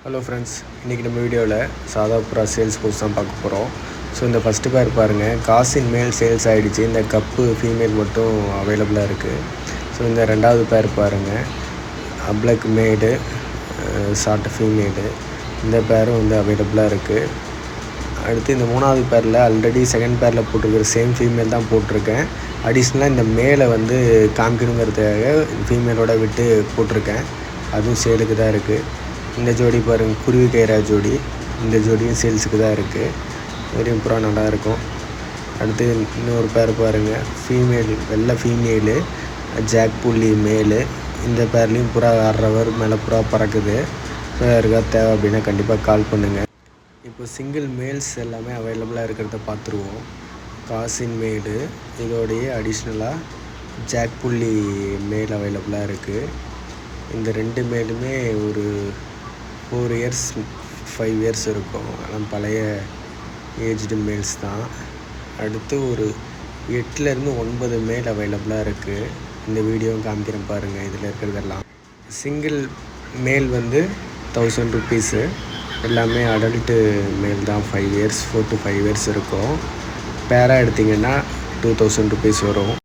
Hello friends, இன்றைக்கி நம்ம வீடியோவில் சாதா புறா சேல்ஸ் போஸ்ட் தான் பார்க்க போகிறோம். ஸோ இந்த ஃபஸ்ட்டு பேர் பாருங்கள், காசின் மேல் சேல்ஸ் ஆகிடுச்சு. இந்த கப்பு ஃபீமேல் மட்டும் அவைலபிளாக இருக்குது. ஸோ இந்த ரெண்டாவது பேர் பாருங்கள், அப்ளக் மேடு ஷார்ட் ஃபீமேலு, இந்த பேரும் வந்து அவைலபிளாக இருக்குது. அடுத்து இந்த மூணாவது பேரில் ஆல்ரெடி செகண்ட் பேரில் போட்டிருக்கிற சேம் ஃபீமேல் தான் போட்டிருக்கேன். அடிஷ்னலாக இந்த மேலை வந்து காமிக்கணுங்கிறதுக்காக ஃபீமேலோட விட்டு போட்டிருக்கேன். அதுவும் சேலுக்கு தான் இருக்குது. இந்த ஜோடி பாருங்கள், குருவி கைரா ஜோடி. இந்த ஜோடியும் சேல்ஸுக்கு தான் இருக்குது. வெறும் புறா நல்லாயிருக்கும். அடுத்து இன்னொரு பேர் பாருங்கள், ஃபீமேல் வெள்ளை ஃபீமேலு ஜாக் புள்ளி மேலு. இந்த பேர்லேயும் புறா 6 மேலே புறா பறக்குது. ஸோ யாருக்கா தேவை அப்படின்னா கண்டிப்பாக கால் பண்ணுங்கள். இப்போ சிங்கிள் மேல்ஸ் எல்லாமே அவைலபிளாக இருக்கிறத பார்த்துருவோம். காசின் மேடு, இதோடைய அடிஷ்னலாக ஜாக் புள்ளி மேல் அவைலபிளாக இருக்குது. இந்த ரெண்டு மேலுமே ஒரு 4 இயர்ஸ் 5 இயர்ஸ் இருக்கும். ஆனால் பழைய ஏஜ்டு மேல்ஸ் தான். அடுத்து ஒரு 8லேருந்து 9 மேல் அவைலபிளாக இருக்குது. இந்த வீடியோவும் காமிக்கிறேன் பாருங்கள். இதில் இருக்கிறதெல்லாம் சிங்கிள் மேல் வந்து 1000 ருப்பீஸு. எல்லாமே அடல்ட்டு மேல் தான். 5 இயர்ஸ் 4 to 5 இயர்ஸ் இருக்கும். பேராக எடுத்திங்கன்னா 2000 ருப்பீஸ் வரும்.